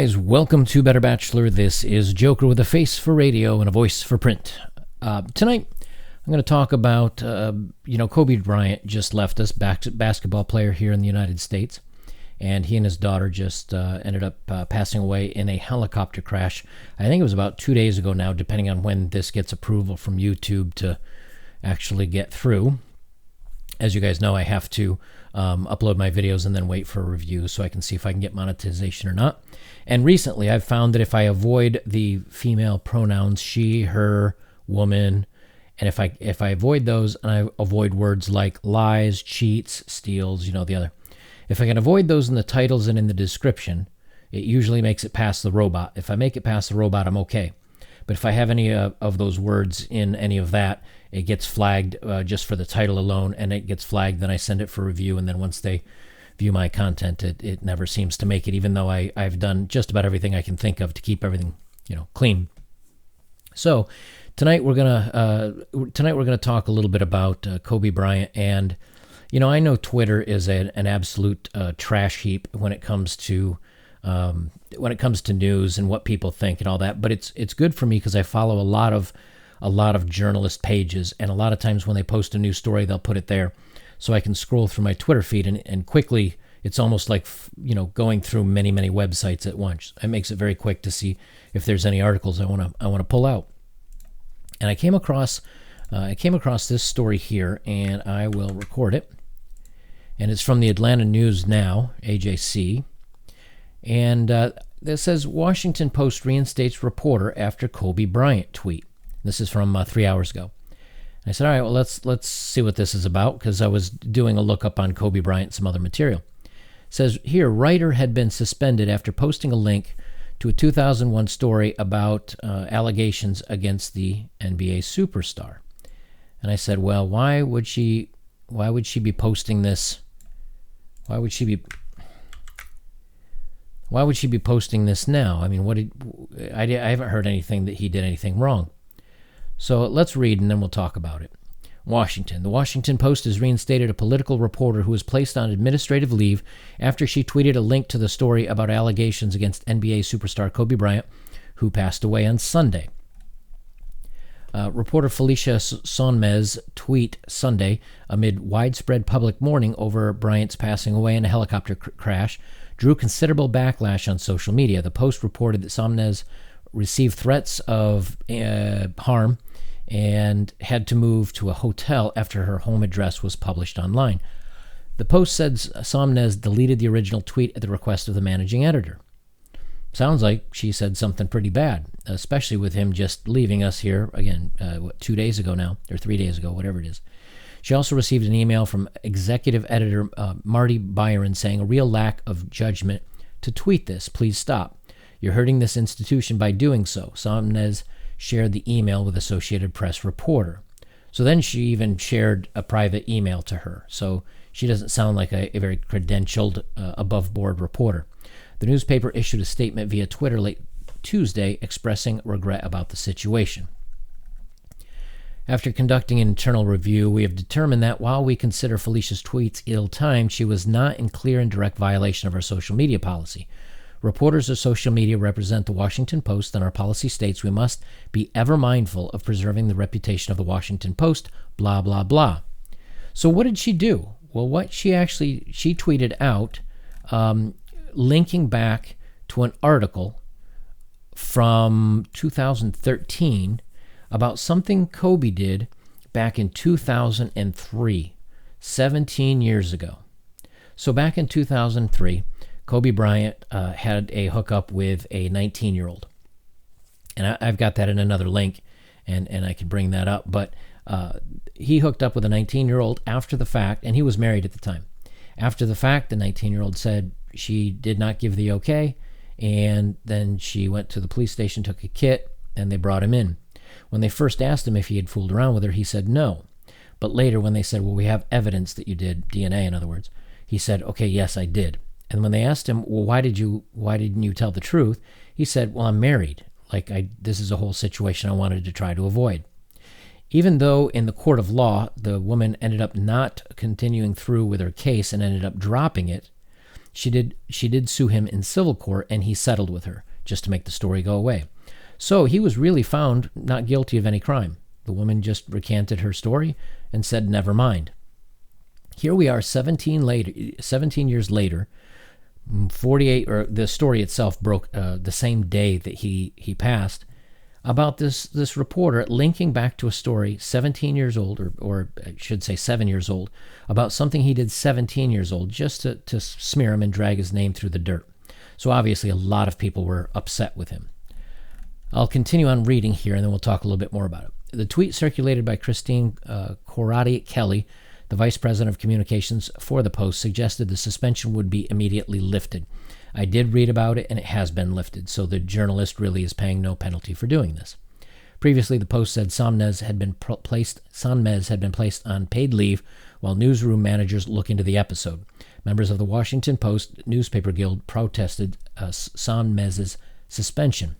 guys, welcome to Better Bachelor. This is Joker with a face for radio and a voice for print. Tonight, I'm going to talk about, Kobe Bryant just left us, basketball player here in the United States, and he and his daughter just ended up passing away in a helicopter crash. I think it was about 2 days ago now, depending on when this gets approval from YouTube to actually get through. As you guys know, I have to upload my videos and then wait for a review so I can see if I can get monetization or not. And recently, I've found that if I avoid the female pronouns she, her, woman, and if I avoid those and I avoid words like lies, cheats, steals, the other. If I can avoid those in the titles and in the description, it usually makes it past the robot. If I make it past the robot, I'm okay. But if I have any of those words in any of that, it gets flagged just for the title alone, and it gets flagged, then I send it for review, and then once they view my content, it never seems to make it, even though I've done just about everything I can think of to keep everything, clean. So tonight we're gonna talk a little bit about Kobe Bryant, and I know Twitter is an absolute trash heap when it comes to news and what people think and all that, but it's good for me because I follow a lot of journalist pages, and a lot of times when they post a new story, they'll put it there so I can scroll through my Twitter feed and quickly. It's almost like going through many websites at once. It makes it very quick to see if there's any articles I want to pull out. And I came across this story here, and I will record it. And it's from the Atlanta News Now, AJC. And it says, Washington Post reinstates reporter after Kobe Bryant tweet. This is from 3 hours ago. And I said, all right, well, let's see what this is about, because I was doing a lookup on Kobe Bryant and some other material. It says here, writer had been suspended after posting a link to a 2001 story about allegations against the NBA superstar. And I said, well, why would she be posting this? Why would she be posting this now? I mean, I haven't heard anything that he did anything wrong. So let's read and then we'll talk about it. Washington. The Washington Post has reinstated a political reporter who was placed on administrative leave after she tweeted a link to the story about allegations against NBA superstar Kobe Bryant, who passed away on Sunday. Reporter Felicia Sonmez tweet Sunday amid widespread public mourning over Bryant's passing away in a helicopter crash drew considerable backlash on social media. The Post reported that Sonmez received threats of harm and had to move to a hotel after her home address was published online. The Post said Sonmez deleted the original tweet at the request of the managing editor. Sounds like she said something pretty bad, especially with him just leaving us here, again, 2 days ago now, or 3 days ago, whatever it is. She also received an email from executive editor Marty Byron saying, a real lack of judgment to tweet this. Please stop. You're hurting this institution by doing so. Sonmez shared the email with Associated Press reporter. So then she even shared a private email to her. So she doesn't sound like a very credentialed, above-board reporter. The newspaper issued a statement via Twitter late Tuesday expressing regret about the situation. After conducting an internal review, we have determined that while we consider Felicia's tweets ill-timed, she was not in clear and direct violation of our social media policy. Reporters of social media represent the Washington Post, and our policy states we must be ever mindful of preserving the reputation of the Washington Post, blah, blah, blah. So what did she do? Well, she tweeted out linking back to an article from 2013 about something Kobe did back in 2003, 17 years ago. So back in 2003, Kobe Bryant had a hookup with a 19-year-old. And I've got that in another link, and I can bring that up. But he hooked up with a 19-year-old after the fact, and he was married at the time. After the fact, the 19-year-old said she did not give the okay, and then she went to the police station, took a kit, and they brought him in. When they first asked him if he had fooled around with her, he said no. But later when they said, well, we have evidence that you did, DNA in other words, he said, okay, yes, I did. And when they asked him, well, why didn't you tell the truth? He said, well, I'm married. This is a whole situation I wanted to try to avoid. Even though in the court of law, the woman ended up not continuing through with her case and ended up dropping it, She did sue him in civil court, and he settled with her just to make the story go away. So he was really found not guilty of any crime. The woman just recanted her story and said, never mind. Here we are 17 years later, 48, or the story itself broke the same day that he passed, about this reporter linking back to a story 17 years old, or I should say 7 years old, about something he did 17 years old, just to smear him and drag his name through the dirt. So obviously a lot of people were upset with him. I'll continue on reading here, and then we'll talk a little bit more about it. The tweet circulated by Christine Corradi Kelly, the vice president of communications for the Post, suggested the suspension would be immediately lifted. I did read about it, and it has been lifted, so the journalist really is paying no penalty for doing this. Previously, the Post said Sonmez had been placed on paid leave while newsroom managers look into the episode. Members of the Washington Post Newspaper Guild protested Sonmez's suspension.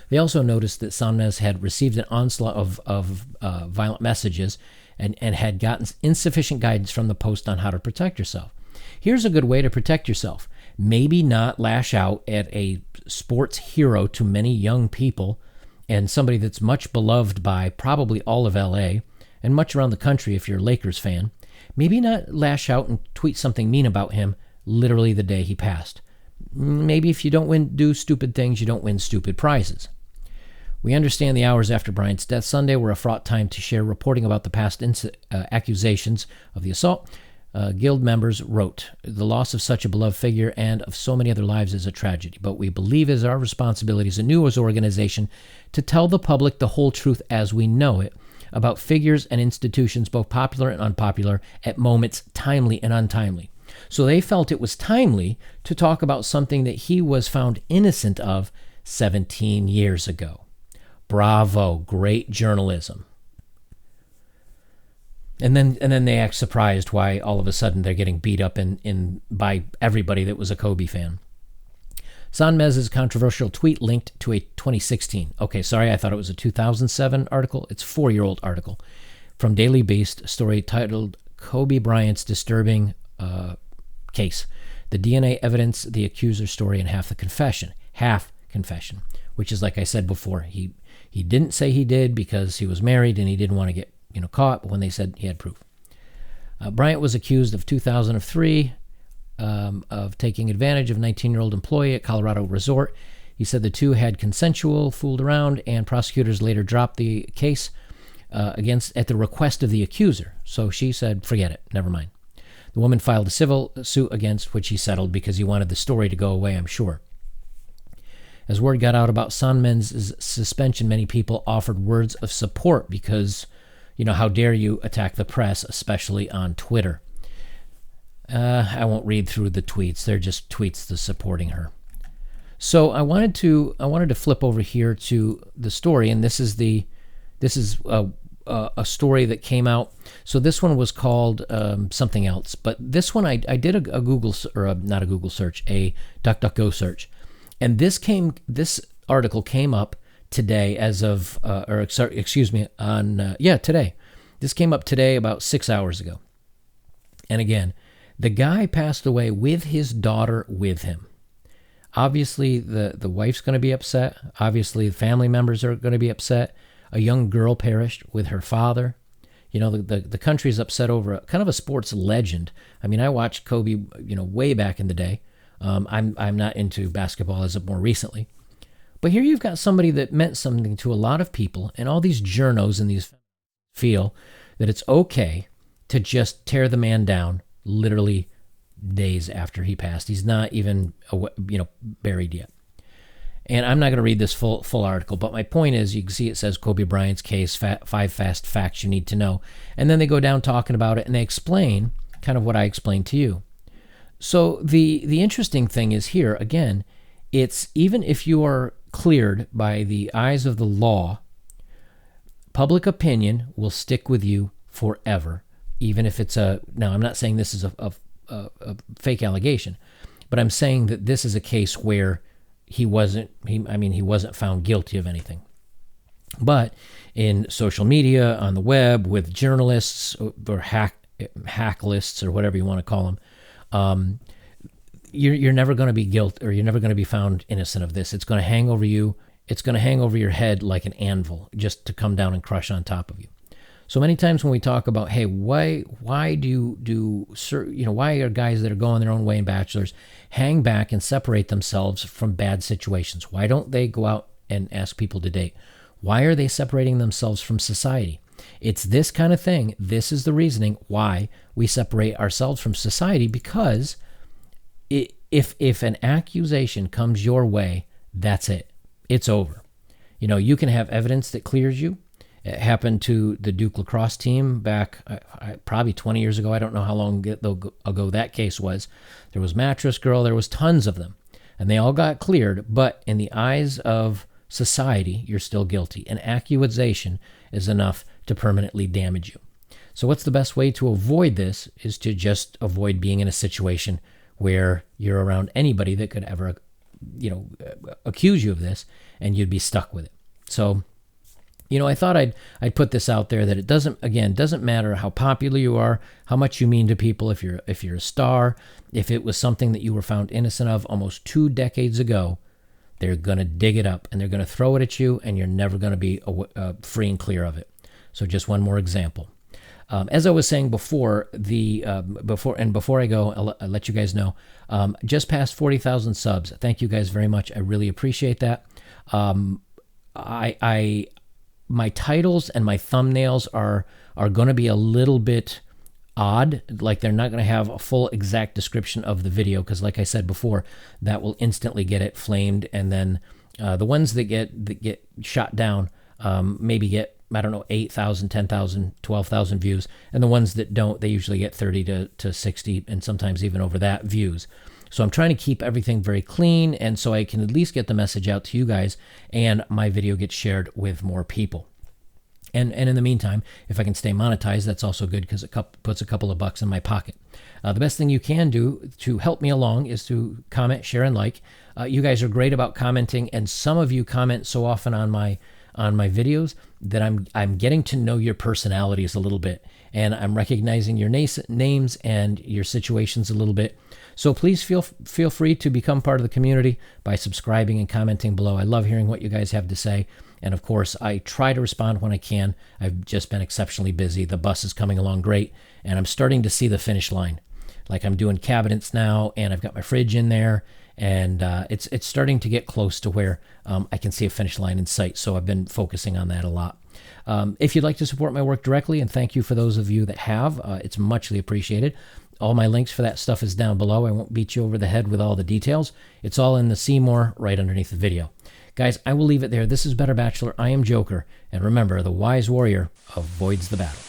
They also noticed that Sonmez had received an onslaught of violent messages and had gotten insufficient guidance from the Post on how to protect yourself. Here's a good way to protect yourself. Maybe not lash out at a sports hero to many young people and somebody that's much beloved by probably all of LA and much around the country if you're a Lakers fan. Maybe not lash out and tweet something mean about him literally the day he passed. Maybe if you don't do stupid things, you don't win stupid prizes. We understand the hours after Bryant's death Sunday were a fraught time to share reporting about the past accusations of the assault. Guild members wrote, "The loss of such a beloved figure and of so many other lives is a tragedy, but we believe it is our responsibility as a news organization to tell the public the whole truth as we know it about figures and institutions, both popular and unpopular, at moments timely and untimely." So they felt it was timely to talk about something that he was found innocent of 17 years ago. Bravo, great journalism. And then they act surprised why all of a sudden they're getting beat up by everybody that was a Kobe fan. Sonmez's controversial tweet linked to a 2016. Okay, sorry, I thought it was a 2007 article. It's a 4-year-old article from Daily Beast, a story titled "Kobe Bryant's Disturbing Case: The DNA Evidence, the Accuser's Story, and Half Confession," which is, like I said before, he didn't say he did because he was married and he didn't want to get caught, but when they said he had proof. Bryant was accused of 2003 of taking advantage of a 19-year-old employee at Colorado Resort. He said the two had fooled around, and prosecutors later dropped the case at the request of the accuser. So she said, forget it, never mind. The woman filed a civil suit against which he settled because he wanted the story to go away, I'm sure. As word got out about Sonmez's suspension, many people offered words of support because, how dare you attack the press, especially on Twitter. I won't read through the tweets. They're just tweets supporting her. So I wanted to flip over here to the story, and this is a story that came out. So this one was called something else, but this one I did a Google, or not a Google search, a DuckDuckGo search, and this article came up today today. This came up today about 6 hours ago. And again, the guy passed away with his daughter with him. Obviously, the wife's going to be upset. Obviously, the family members are going to be upset. A young girl perished with her father. The country's upset over kind of a sports legend. I mean, I watched Kobe, way back in the day. I'm not into basketball as of more recently. But here you've got somebody that meant something to a lot of people, and all these journos and these feel that it's okay to just tear the man down literally days after he passed. He's not even buried yet. And I'm not going to read this full article, but my point is, you can see it says Kobe Bryant's case, 5 fast facts you need to know. And then they go down talking about it, and they explain kind of what I explained to you. So the interesting thing is here, again, it's even if you are cleared by the eyes of the law, public opinion will stick with you forever, even if it's now I'm not saying this is a fake allegation, but I'm saying that this is a case where he wasn't found guilty of anything. But in social media, on the web, with journalists or hack lists or whatever you want to call them, you're never going to be guilt, or you're never going to be found innocent of this. It's going to hang over you. It's going to hang over your head like an anvil, just to come down and crush on top of you. So many times when we talk about, hey, why are guys that are going their own way in Bachelors hang back and separate themselves from bad situations? Why don't they go out and ask people to date? Why are they separating themselves from society? It's this kind of thing. This is the reasoning why we separate ourselves from society, because if an accusation comes your way, that's it. It's over. You can have evidence that clears you. It happened to the Duke lacrosse team back probably 20 years ago. I don't know how long ago that case was. There was Mattress Girl. There was tons of them, and they all got cleared. But in the eyes of society, you're still guilty. An accusation is enough to permanently damage you. So what's the best way to avoid this is to just avoid being in a situation where you're around anybody that could ever, accuse you of this, and you'd be stuck with it. So, I thought I'd put this out there, that it doesn't matter how popular you are, how much you mean to people, if you're a star, if it was something that you were found innocent of almost 2 decades ago, they're going to dig it up and they're going to throw it at you, and you're never going to be free and clear of it. So just one more example. As I was saying before, before I go, I'll let you guys know, just past 40,000 subs. Thank you guys very much. I really appreciate that. My titles and my thumbnails are going to be a little bit odd. Like, they're not going to have a full exact description of the video, because like I said before, that will instantly get it flamed. And then the ones that get shot down maybe get, 8,000, 10,000, 12,000 views. And the ones that don't, they usually get 30 to 60, and sometimes even over that, views. So I'm trying to keep everything very clean, and so I can at least get the message out to you guys, and my video gets shared with more people. And in the meantime, if I can stay monetized, that's also good, because it puts a couple of bucks in my pocket. The best thing you can do to help me along is to comment, share, and like. You guys are great about commenting, and some of you comment so often on my videos that I'm getting to know your personalities a little bit, and I'm recognizing your names and your situations a little bit. So please feel free to become part of the community by subscribing and commenting below. I love hearing what you guys have to say. And of course, I try to respond when I can. I've just been exceptionally busy. The bus is coming along great, and I'm starting to see the finish line. Like, I'm doing cabinets now, and I've got my fridge in there, and it's starting to get close to where I can see a finish line in sight. So I've been focusing on that a lot. If you'd like to support my work directly, and thank you for those of you that have, it's muchly appreciated. All my links for that stuff is down below. I won't beat you over the head with all the details. It's all in the See More right underneath the video. Guys, I will leave it there. This is Better Bachelor. I am Joker. And remember, the wise warrior avoids the battle.